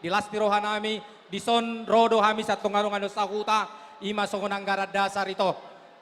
dilas ni rohanami, dison rodo hami sa tungarungan sa huta, ima songonanggara dasar ito.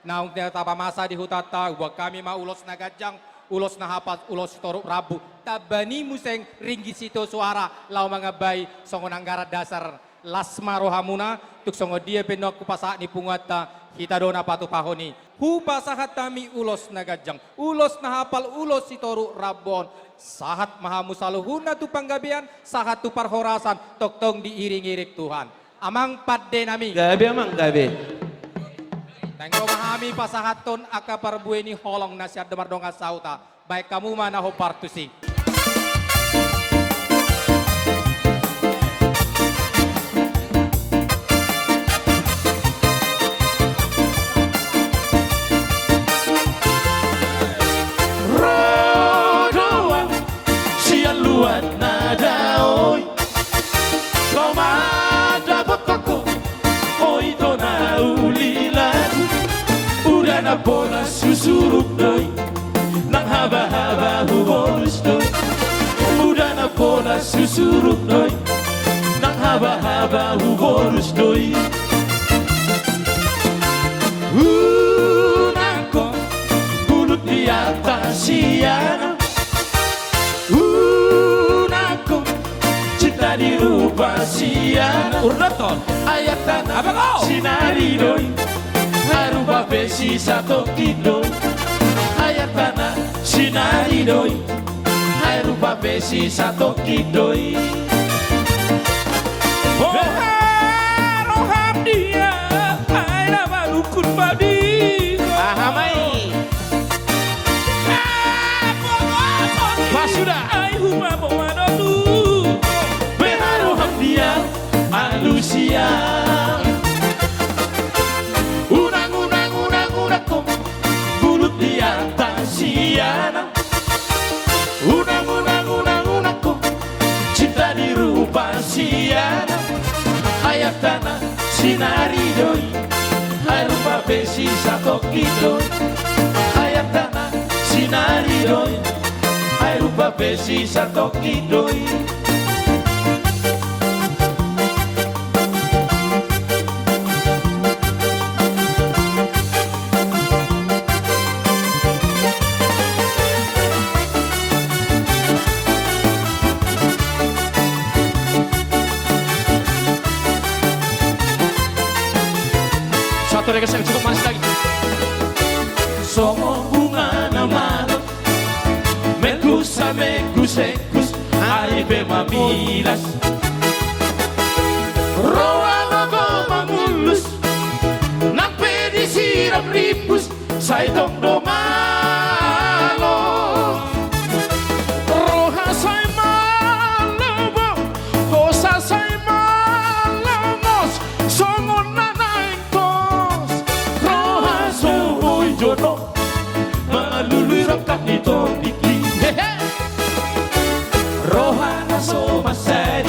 Naung tapamasa di hutata, huwag kami maulos na gadyang, ulos na hapat, ulos toro rabu. Tabani museng ringgi sito suara, lau mga bay, songonanggara dasar. Lasma rohamuna, tuk songo dia penok kupasa ni pungata, kita dona patu pahoni. Hupa sahat kami ulos na gadyang, ulos na hapal, ulos si toru rabon. Sahat mahamusaluhuna tu panggabian, sahat tu parhorasan, toktong diiring-irik Tuhan. Amang padde nami. Gabi amang gabi. Tengok mahami pasahaton aka parbueni holong nasihat demar donga sauta. Baik kamu mana ho partusi. Luat nada oi, komada botoko, oi dona ulilan, udah na bola susuruk doi, nang haba-haba hubolus doi, udah na bola susuruk doi, nang haba-haba hubolus doi. Nangko, bulut di atas siana. Di rupa siana urnaton ayat tanah sinari doi harupa besi satu kidoi ayat tanah sinari doi harupa besi satu kidoi roham dia ay nama dukun badi ahamai pas sudah ay huma bawadotu dia manusia unang kom bulut di atas siana unang kom cinta di rupa siana ayat tanah sinari doi harupa besi satu kidoi ayat tanah sinari doi harupa besi satu kidoi. Satu rekas yang cukup manis lagi. Songo bunga namano, mekusa mekusekus, aibe mabilas. Roa logo mamulus, nampe disiram ripus, saitong domalo. Roha say malobo, kosa say malamos, songo jodoh malului rokat nito diki rohana so masari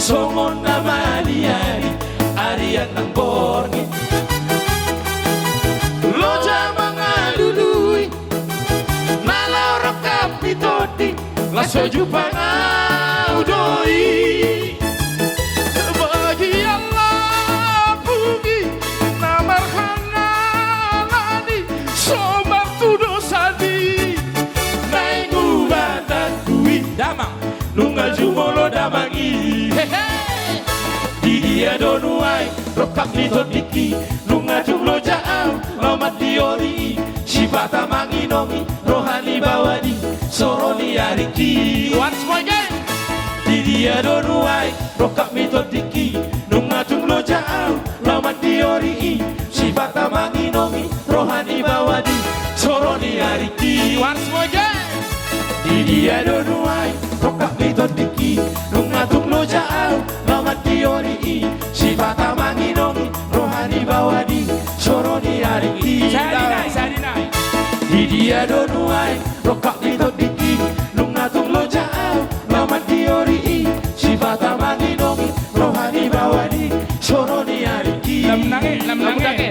songon na maliari arian ng borngi loja mga lului nalaw rokat nito di laso jupang audoi bagi Allah pugi namarhan sobat tudo sadi naingu badan kui damang nungal jumolo damangi di dia donuai rokak nito diki nunga jumlo jaau lomat diori sifata manginongi rohani bawadi soroni ariki once more again di dia donuai rokak nito diki nunga jumlo jaau lomat diori sifata manginongi rohani bawadi soroni ariki once more again di dia donuai rokak nito diki nungatung lo jaau lamat diori sifata manginongi rohani bawadi soroni ariki sarinai di dia donuai rokak nito diki nungatung lo jaau lamat diori sifata manginongi rohani bawadi soroni ariki lam nangin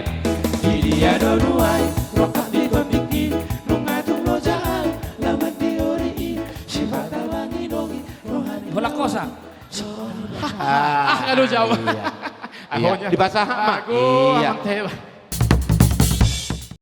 di dia donuai rokak nito diki nungatung lo jaau lamat diori sifata manginongi rohani Bola kosa. Kalau Jawa. Iya. Ahonya Di bahasa Hama. Aku Iya. amang tewa.